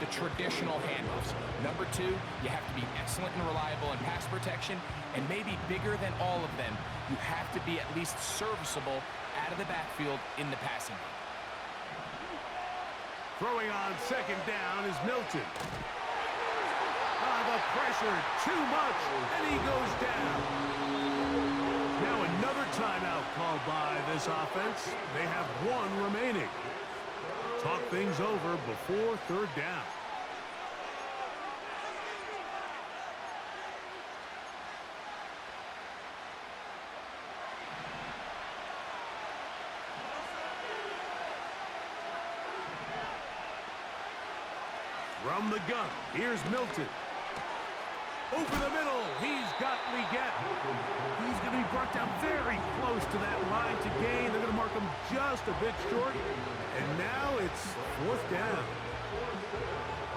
the traditional handoffs. Number two, you have to be excellent and reliable in pass protection, and maybe bigger than all of them, you have to be at least serviceable out of the backfield in the passing game. Throwing on second down is Milton. The pressure, too much, and he goes down. Now another timeout called by this offense. They have one remaining. Talk things over before third down. From the gun, here's Milton. Over the middle, he's got Leggett. He's going to be brought down very close to that line to gain. They're going to mark him just a bit short. And now it's fourth down.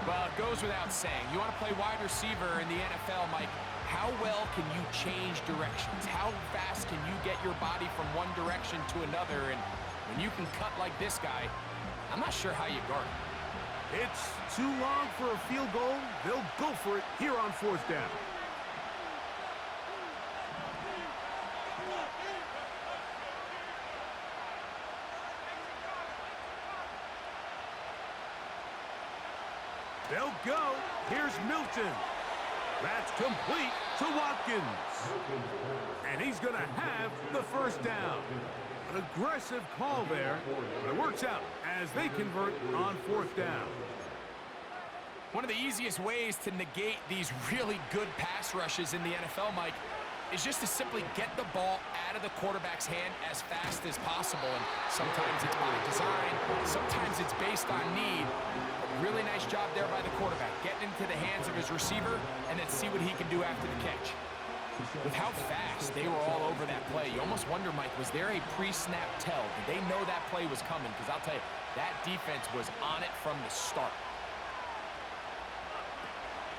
Well, it goes without saying. You want to play wide receiver in the NFL, Mike. How well can you change directions? How fast can you get your body from one direction to another? And when you can cut like this guy, I'm not sure how you guard him. It's too long for a field goal. They'll go for it here on fourth down. They'll go. Here's Milton. That's complete to Watkins. And he's going to have the first down. An aggressive call there, but it works out as they convert on fourth down. One of the easiest ways to negate these really good pass rushes in the NFL, Mike, is just to simply get the ball out of the quarterback's hand as fast as possible. And sometimes it's by design, sometimes it's based on need. But really nice job there by the quarterback, getting into the hands of his receiver, and then see what he can do after the catch. With how fast they were all over that play, you almost wonder, Mike, was there a pre-snap tell? Did they know that play was coming? Because I'll tell you, that defense was on it from the start.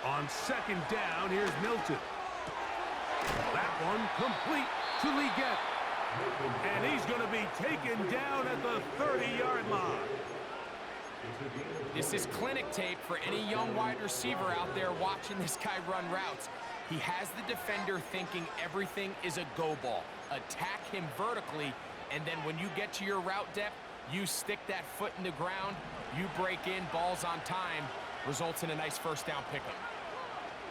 On second down, here's Milton. That one complete to Leggett. And he's going to be taken down at the 30-yard line. This is clinic tape for any young wide receiver out there watching this guy run routes. He has the defender thinking everything is a go ball. Attack him vertically, and then when you get to your route depth, you stick that foot in the ground, you break in, balls on time, results in a nice first down pickup.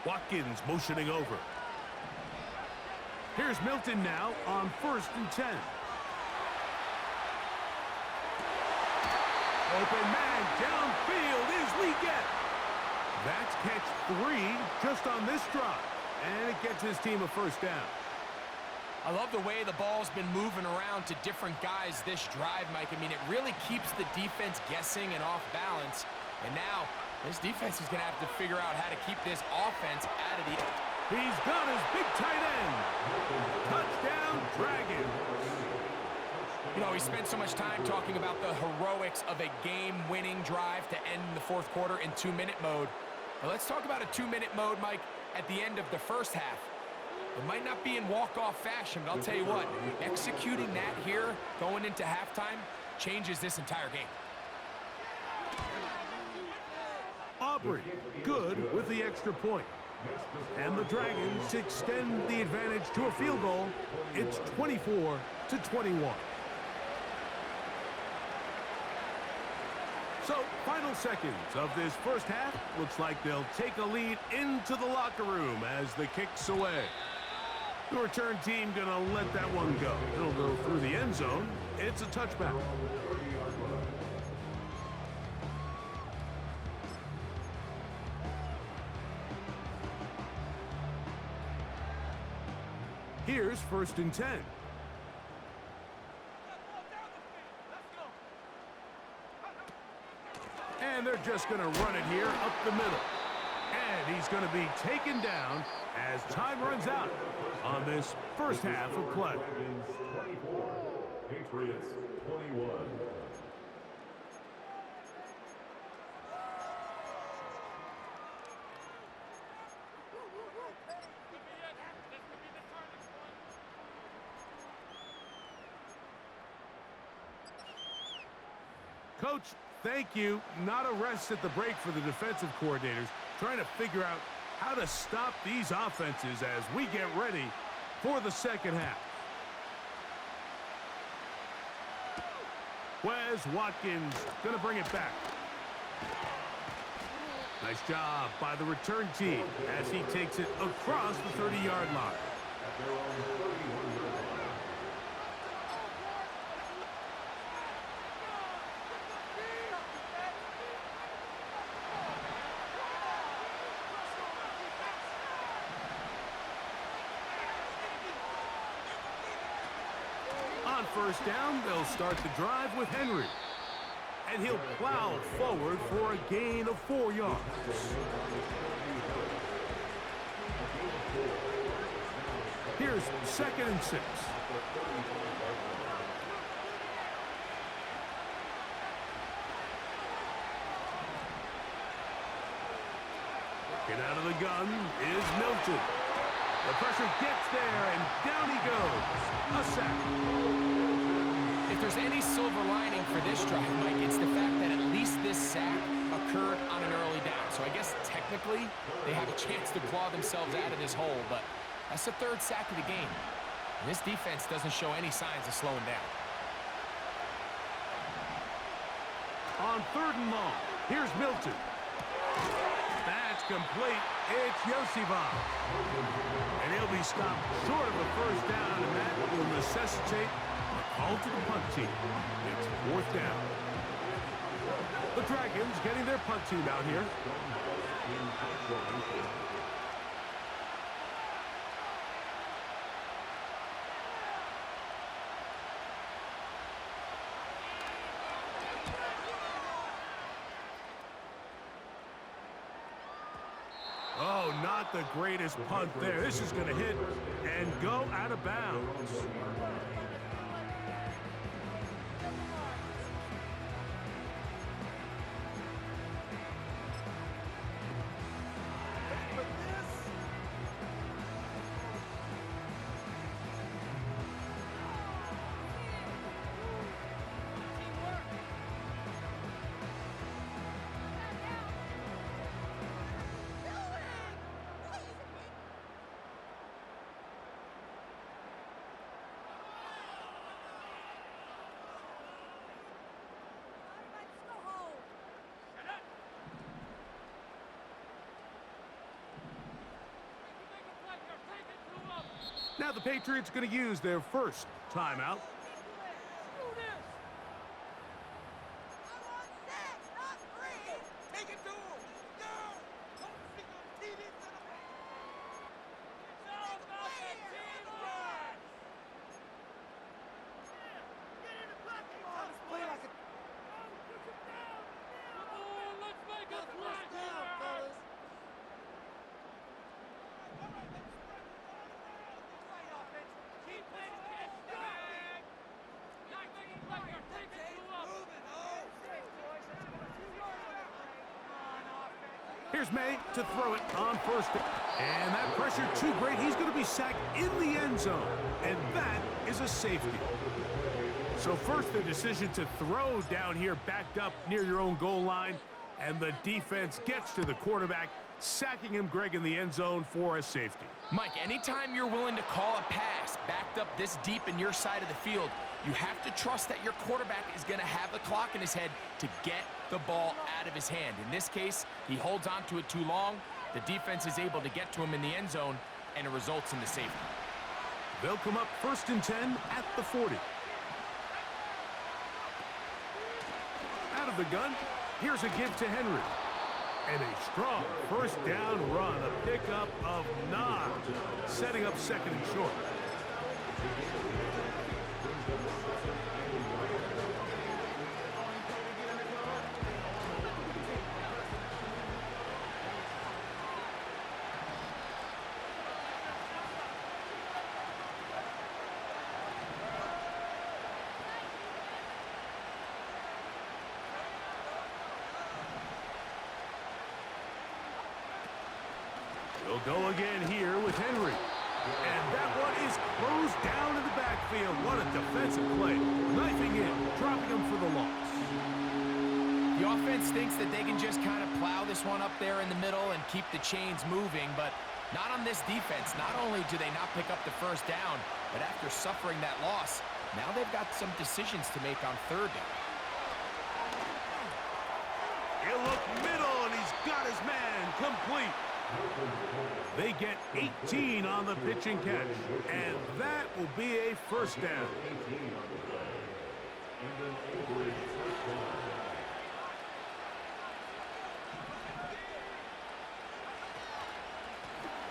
Watkins motioning over. Here's Milton now on 1st and 10. Open man downfield is Leggett. That's catch 3 just on this drive. And it gets his team a first down. I love the way the ball's been moving around to different guys this drive, Mike. I mean, it really keeps the defense guessing and off balance. And now, this defense is going to have to figure out how to keep this offense out of the... He's got his big tight end. Touchdown, Dragons. You know, we spent so much time talking about the heroics of a game-winning drive to end the fourth quarter in 2-minute mode. Now let's talk about a 2-minute mode, Mike, at the end of the first half. It might not be in walk-off fashion, but I'll tell you what, executing that here, going into halftime, changes this entire game. Aubrey, good with the extra point. And the Dragons extend the advantage to a field goal. It's 24-21. So, final seconds of this first half. Looks like they'll take a lead into the locker room as the kick's away. The return team gonna let that one go. It'll go through the end zone. It's a touchback. Here's 1st and 10. And they're just going to run it here up the middle. And he's going to be taken down as time runs out on this first half of play. Patriots 21. Coach, thank you. Not a rest at the break for the defensive coordinators, trying to figure out how to stop these offenses as we get ready for the second half. Wes Watkins going to bring it back. Nice job by the return team as he takes it across the 30-yard line. On first down, they'll start the drive with Henry. And he'll plow forward for a gain of 4 yards. Here's 2nd and 6. Get out of the gun is Milton. The pressure gets there, and down he goes. A sack. If there's any silver lining for this drive, Mike, it's the fact that at least this sack occurred on an early down. So I guess technically they have a chance to claw themselves out of this hole, but that's the 3rd sack of the game. And this defense doesn't show any signs of slowing down. On 3rd and long, here's Milton. That's complete. It's Yosivas. And he'll be stopped short of a first down, and that will necessitate a call to the punt team. It's 4th down. The Dragons getting their punt team out here. Oh, not the greatest punt there. This is going to hit and go out of bounds. Now the Patriots going to use their first timeout. Here's May to throw it on first. And that pressure too great. He's going to be sacked in the end zone. And that is a safety. So first the decision to throw down here backed up near your own goal line. And the defense gets to the quarterback, sacking him, Greg, in the end zone for a safety. Mike, anytime you're willing to call a pass backed up this deep in your side of the field, you have to trust that your quarterback is going to have the clock in his head to get the ball out of his hand. In this case, he holds on to it too long. The defense is able to get to him in the end zone, and it results in the safety. They'll come up 1st and 10 at the 40. Out of the gun, here's a give to Henry. And a strong first down run, a pickup of 9, setting up 2nd and short. They'll go again here with Henry. And that one is closed down in the backfield. What a defensive play. Knifing in, dropping him for the loss. The offense thinks that they can just kind of plow this one up there in the middle and keep the chains moving, but not on this defense. Not only do they not pick up the first down, but after suffering that loss, now they've got some decisions to make on third down. He'll look middle, and he's got his man complete. They get 18 on the pitch and catch, and that will be a first down.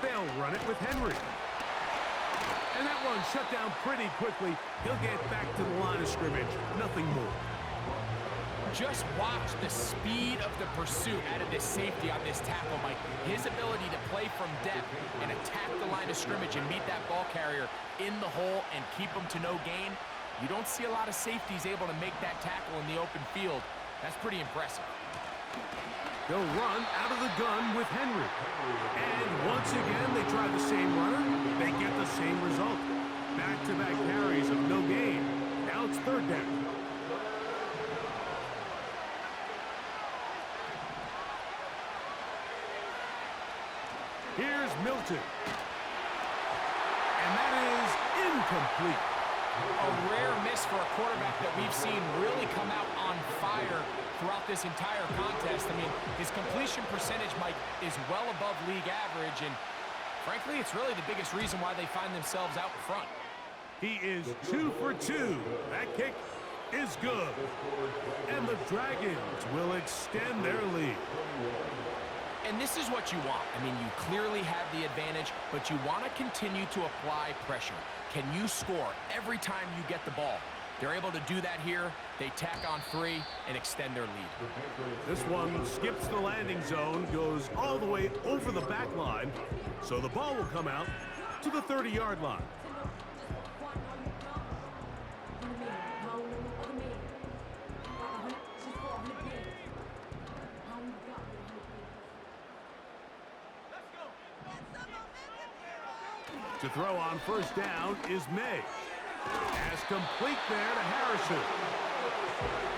They'll run it with Henry. And that one shut down pretty quickly. He'll get back to the line of scrimmage. Nothing more. Just watch the speed of the pursuit out of this safety on this tackle, Mike. His ability to play from depth and attack the line of scrimmage and meet that ball carrier in the hole and keep him to no gain. You don't see a lot of safeties able to make that tackle in the open field. That's pretty impressive. They'll run out of the gun with Henry. And once again, they try the same runner. They get the same result. Back-to-back carries of no gain. Now it's third down. Here's Milton. And that is incomplete. A rare miss for a quarterback that we've seen really come out on fire throughout this entire contest. I mean, his completion percentage, Mike, is well above league average, and frankly, it's really the biggest reason why they find themselves out in front. He is 2 for 2. That kick is good. And the Dragons will extend their lead. And this is what you want. I mean, you clearly have the advantage, but you want to continue to apply pressure. Can you score every time you get the ball? They're able to do that here. They tack on 3 and extend their lead. This one skips the landing zone, goes all the way over the back line, so the ball will come out to the 30-yard line. To throw on first down is May. Pass complete there to Harrison.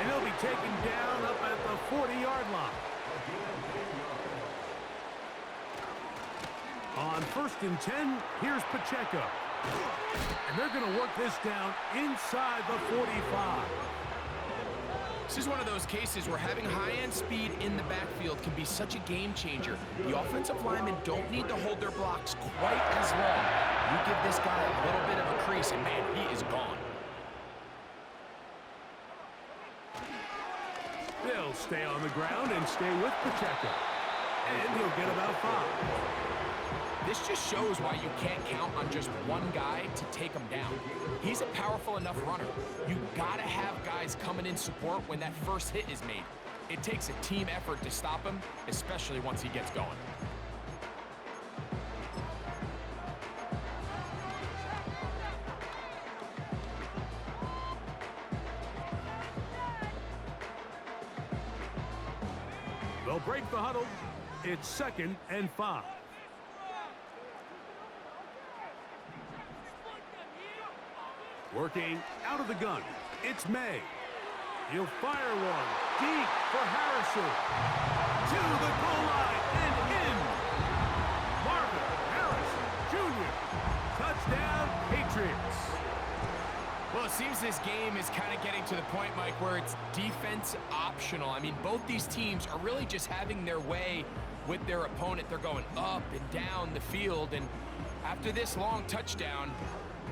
And he'll be taken down up at the 40-yard line. On 1st and 10, here's Pacheco. And they're going to work this down inside the 45. This is one of those cases where having high-end speed in the backfield can be such a game changer. The offensive linemen don't need to hold their blocks quite as long. You give this guy a little bit of a crease, and man, he is gone. They'll stay on the ground and stay with Pacheco. And he'll get about 5. This just shows why you can't count on just one guy to take him down. He's a powerful enough runner. You gotta have guys coming in support when that first hit is made. It takes a team effort to stop him, especially once he gets going. They'll break the huddle. It's 2nd and 5. Working out of the gun, it's May. He'll fire one deep for Harrison. To the goal line and in. Marvin Harrison Jr. Touchdown, Patriots. Well, it seems this game is kind of getting to the point, Mike, where it's defense optional. I mean, both these teams are really just having their way with their opponent. They're going up and down the field, and after this long touchdown,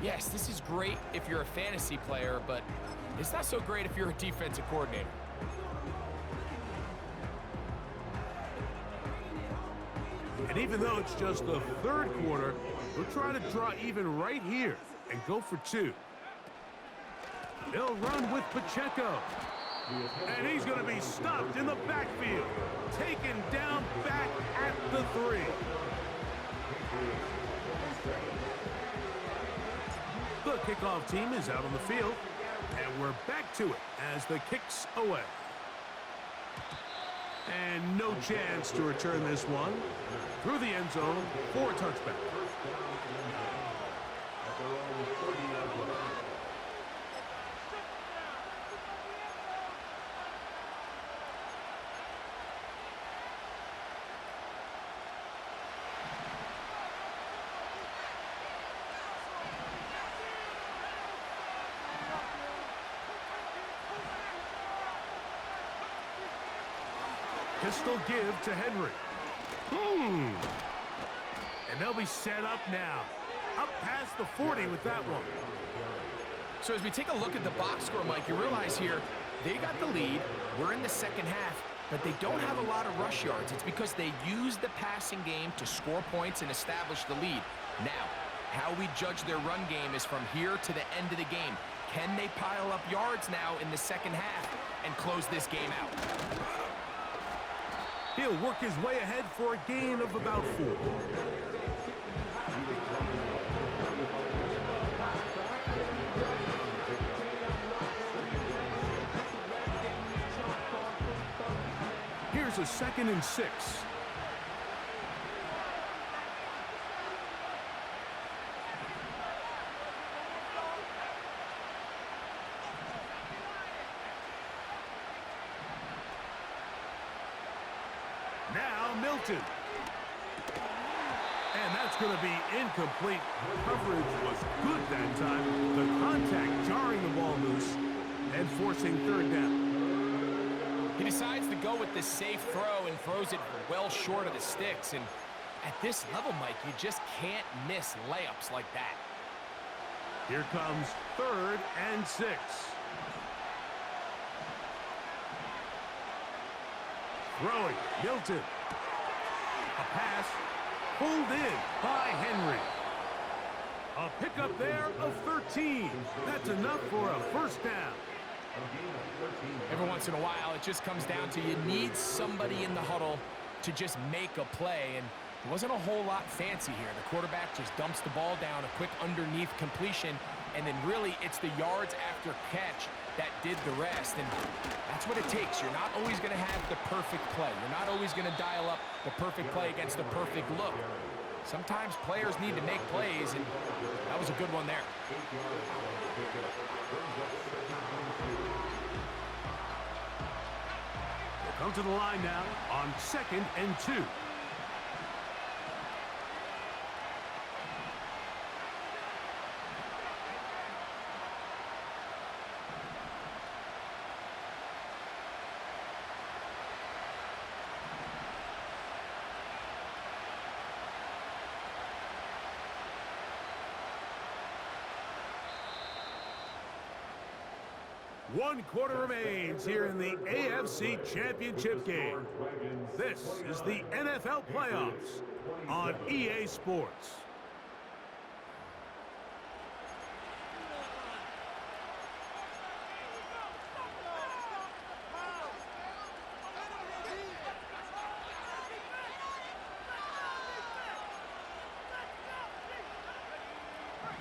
yes, this is great if you're a fantasy player, but it's not so great if you're a defensive coordinator. And even though it's just the 3rd quarter, we'll try to draw even right here and go for 2. They'll run with Pacheco. And he's going to be stopped in the backfield. Taken down back at the 3. The kickoff team is out on the field, and we're back to it as the kick's away. And no chance to return this one through the end zone for a touchback. Pistol give to Henry. And they'll be set up now. Up past the 40 with that one. So as we take a look at the box score, Mike, you realize here, they got the lead. We're in the second half, but they don't have a lot of rush yards. It's because they use the passing game to score points and establish the lead. Now, how we judge their run game is from here to the end of the game. Can they pile up yards now in the second half and close this game out? He'll work his way ahead for a gain of about 4. Here's a 2nd and 6. Now Milton. And that's going to be incomplete. Coverage was good that time. The contact jarring the ball loose and forcing 3rd down. He decides to go with the safe throw and throws it well short of the sticks. And at this level, Mike, you just can't miss layups like that. Here comes 3rd and 6. Throwing, Milton. A pass pulled in by Henry. A pickup there of 13. That's enough for a 1st down. Every once in a while, it just comes down to you need somebody in the huddle to just make a play. And it wasn't a whole lot fancy here. The quarterback just dumps the ball down, a quick underneath completion, and then really it's the yards after catch that did the rest. And that's what it takes. You're not always going to have the perfect play. You're not always going to dial up the perfect play against the perfect look. Sometimes players need to make plays, and that was a good one there. They'll come to the line now on 2nd and 2. One quarter remains here in the AFC Championship game. This is the NFL playoffs on EA Sports.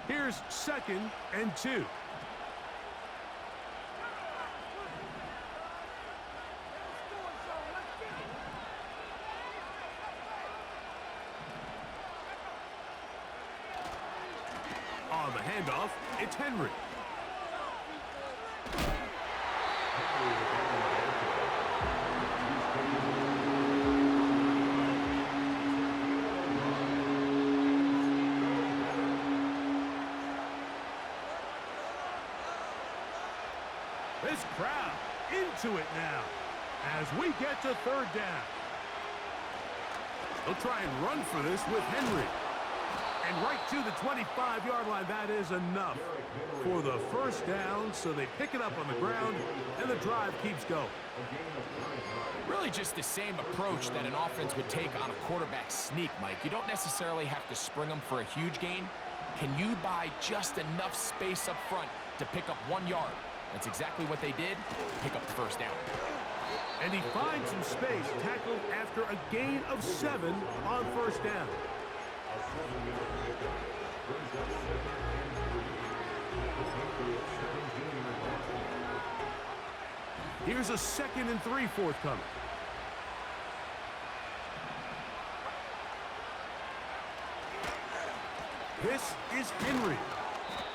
Here's 2nd and 2. On the handoff, it's Henry. This crowd into it now as we get to 3rd down. They'll try and run for this with Henry. And right to the 25-yard line, that is enough for the 1st down. So they pick it up on the ground, and the drive keeps going. Really just the same approach that an offense would take on a quarterback sneak, Mike. You don't necessarily have to spring them for a huge gain. Can you buy just enough space up front to pick up 1 yard? That's exactly what they did. Pick up the 1st down. And he finds some space, tackled after a gain of 7 on 1st down. Here's a 2nd and 3 forthcoming. This is Henry.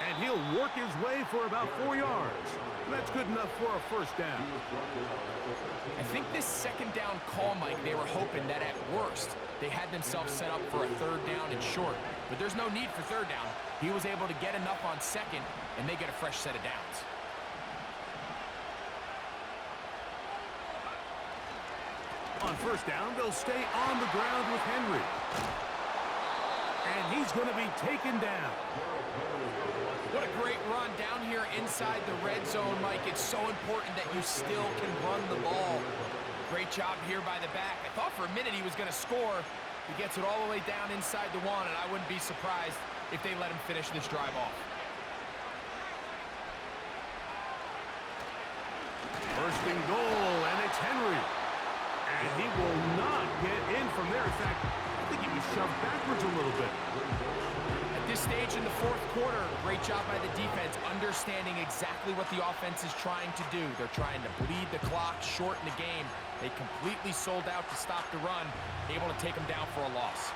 And he'll work his way for about 4 yards. That's good enough for a 1st down. I think this 2nd down call, Mike, they were hoping that at worst they had themselves set up for a 3rd down and short. But there's no need for 3rd down. He was able to get enough on 2nd, and they get a fresh set of downs. On first down. They'll stay on the ground with Henry. And he's going to be taken down. What a great run down here inside the red zone, Mike. It's so important that you still can run the ball. Great job here by the back. I thought for a minute he was going to score. He gets it all the way down inside the one, and I wouldn't be surprised if they let him finish this drive off. First and goal, and it's Henry. And he will not get in from there. In fact, I think he was shoved backwards a little bit. At this stage in the fourth quarter, great job by the defense, understanding exactly what the offense is trying to do. They're trying to bleed the clock, shorten the game. They completely sold out to stop the run, able to take them down for a loss.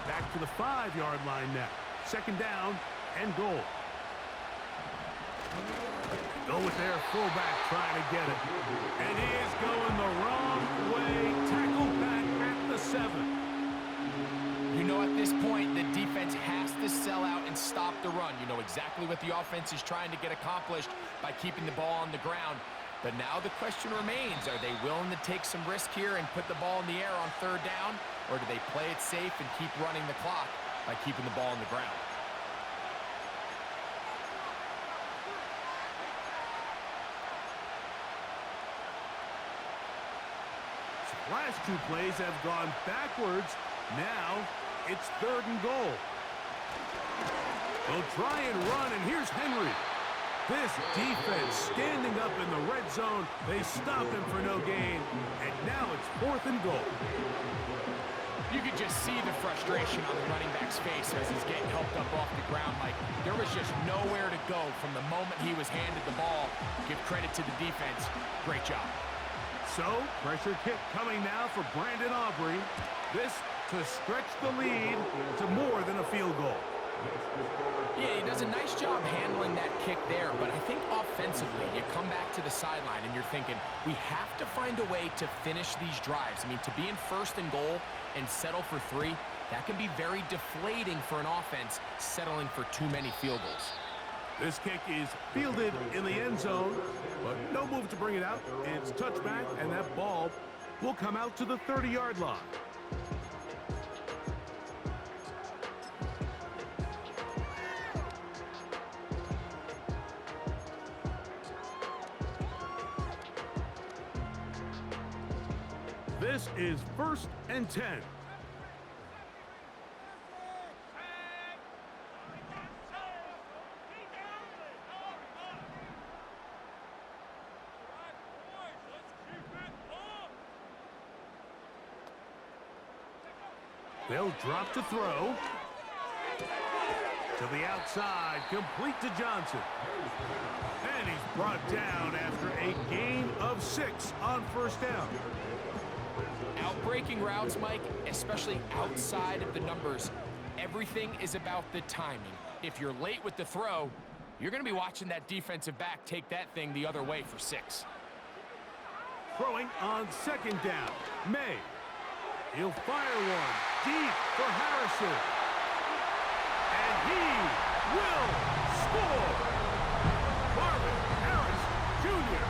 Back to the 5-yard line now. Second down and goal. Go with their fullback trying to get it. And he is going the wrong way. Tackled back at the 7. You know, at this point, the defense has to sell out and stop the run. You know exactly what the offense is trying to get accomplished by keeping the ball on the ground. But now the question remains, are they willing to take some risk here and put the ball in the air on third down? Or do they play it safe and keep running the clock by keeping the ball on the ground? Last two plays have gone backwards. Now it's third and goal. They'll try and run, and here's Henry. This defense standing up in the red zone. They stop him for no gain, and now it's fourth and goal. You could just see the frustration on the running back's face as he's getting helped up off the ground, Mike. There was just nowhere to go from the moment he was handed the ball. Give credit to the defense. Great job. So, pressure kick coming now for Brandon Aubrey. This to stretch the lead to more than a field goal. Yeah, he does a nice job handling that kick there, but I think offensively, you come back to the sideline and you're thinking, we have to find a way to finish these drives. I mean, to be in first and goal and settle for 3, that can be very deflating for an offense settling for too many field goals. This kick is fielded in the end zone, but no move to bring it out. It's touchback, and that ball will come out to the 30-yard line. This is 1st and 10. They'll drop to throw. To the outside, complete to Johnson. And he's brought down after a gain of 6 on first down. Outbreaking routes, Mike, especially outside of the numbers, everything is about the timing. If you're late with the throw, you're going to be watching that defensive back take that thing the other way for 6. Throwing on second down, May. He'll fire one deep for Harrison. And he will score. Marvin Harris Jr.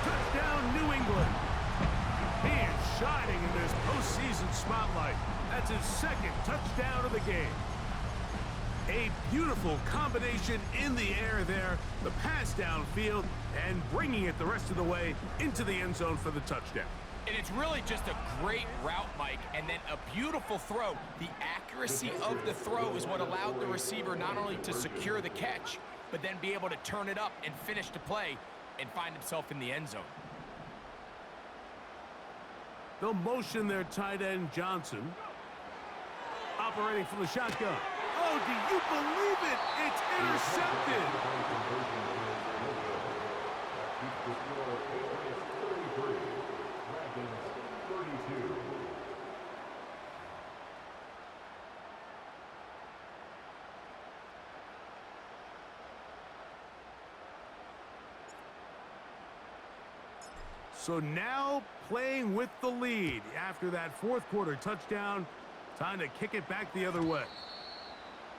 Touchdown, New England. He is shining in this postseason spotlight. That's his 2nd touchdown of the game. A beautiful combination in the air there. The pass downfield and bringing it the rest of the way into the end zone for the touchdown. And it's really just a great route, Mike, and then a beautiful throw. The accuracy of the throw is what allowed the receiver not only to secure the catch, but then be able to turn it up and finish the play and find himself in the end zone. They'll motion their tight end, Johnson. Operating from the shotgun. Oh, do you believe it? It's intercepted. So now playing with the lead after that fourth quarter touchdown. Time to kick it back the other way.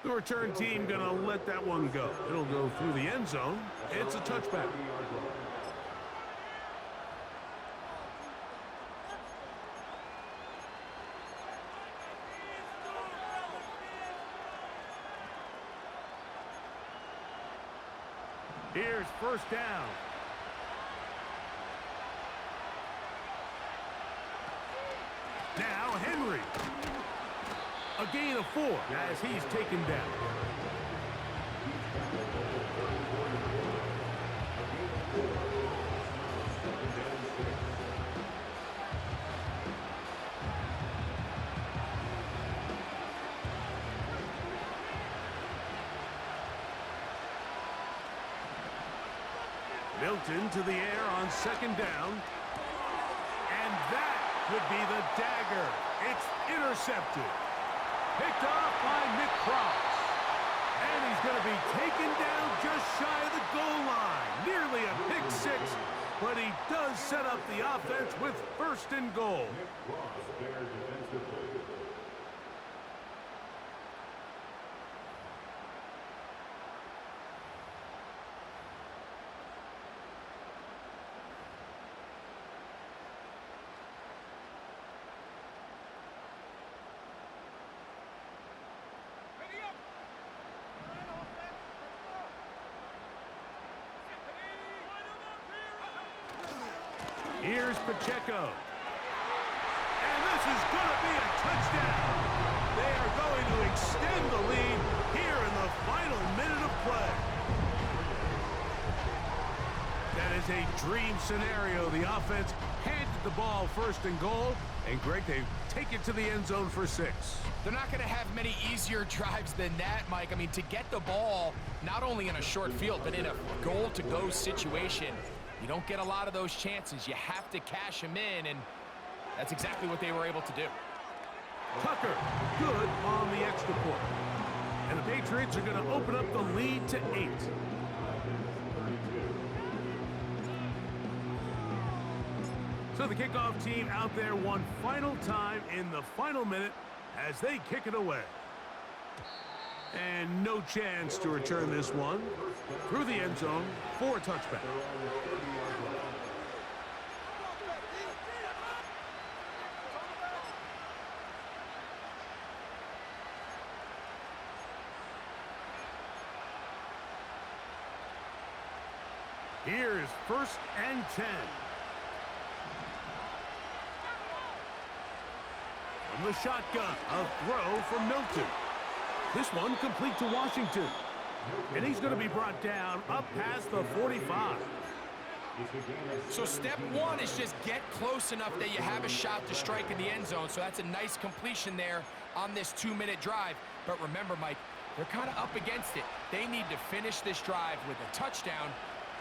The return team going to let that one go. It'll go through the end zone. It's a touchback. Here's first down. Now Henry. A gain of 4 as he's taken down. Milton to the air on second down. And that could be the dagger. It's intercepted. Picked off by Nick Cross. And he's going to be taken down just shy of the goal line. Nearly a pick 6, but he does set up the offense with first and goal. Here's Pacheco. And this is going to be a touchdown. They are going to extend the lead here in the final minute of play. That is a dream scenario. The offense handed the ball first and goal. And Greg, they take it to the end zone for 6. They're not going to have many easier drives than that, Mike. I mean, to get the ball not only in a short field, but in a goal-to-go situation, you don't get a lot of those chances. You have to cash them in, and that's exactly what they were able to do. Tucker, good on the extra point. And the Patriots are going to open up the lead to 8. So the kickoff team out there one final time in the final minute as they kick it away. And no chance to return this one through the end zone for a touchback. Here's first and 10. From the shotgun, a throw from Milton. This one complete to Washington. And he's going to be brought down up past the 45. So step one is just get close enough that you have a shot to strike in the end zone. So that's a nice completion there on this 2-minute drive. But remember, Mike, they're kind of up against it. They need to finish this drive with a touchdown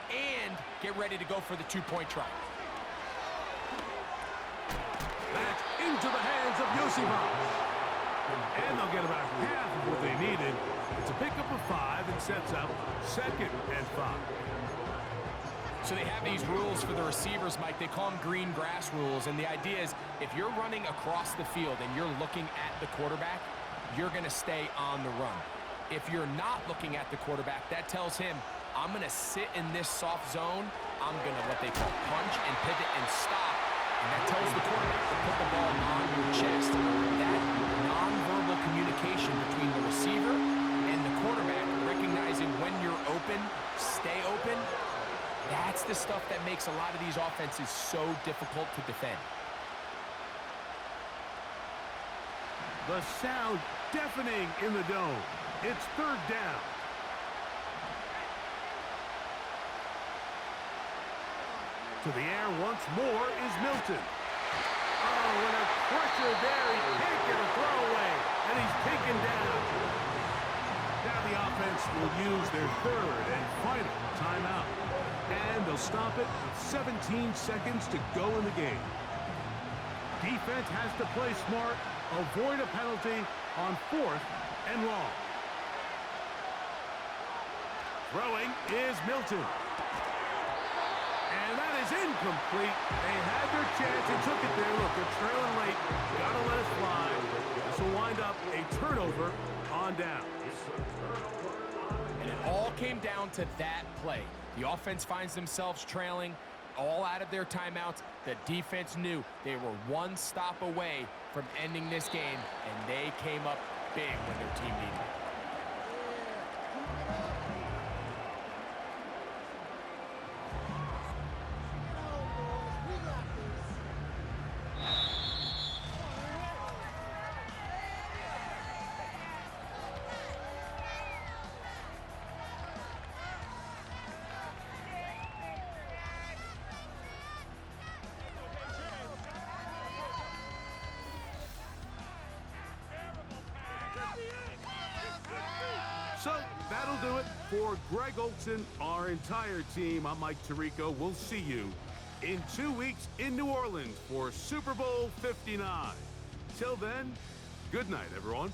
and get ready to go for the 2-point try. That's into the hands of Yosibas. And they'll get about half of what they needed. It's a pickup of 5 and sets up second and 5. So they have these rules for the receivers, Mike. They call them green grass rules. And the idea is if you're running across the field and you're looking at the quarterback, you're going to stay on the run. If you're not looking at the quarterback, that tells him, I'm going to sit in this soft zone. I'm going to what they call punch and pivot and stop. And that tells the quarterback to put the ball on your chest. That nonverbal communication between the receiver and the quarterback, recognizing when you're open, stay open, that's the stuff that makes a lot of these offenses so difficult to defend. The sound deafening in the dome. It's third down. To the air once more is Milton. Oh, what a pressure there. He can't get a throwaway, and he's taken down. Now the offense will use their third and final timeout. And they'll stop it with 17 seconds to go in the game. Defense has to play smart, avoid a penalty on 4th and long. Throwing is Milton. And that is incomplete. They had their chance and took it there. Look, they're trailing late. Gotta let it fly. This will wind up a turnover on down. And it all came down to that play. The offense finds themselves trailing, all out of their timeouts. The defense knew they were one stop away from ending this game, and they came up big when their team needed it. So that'll do it for Greg Olsen, our entire team. I'm Mike Tirico. We'll see you in 2 weeks in New Orleans for Super Bowl 59. Till then, good night, everyone.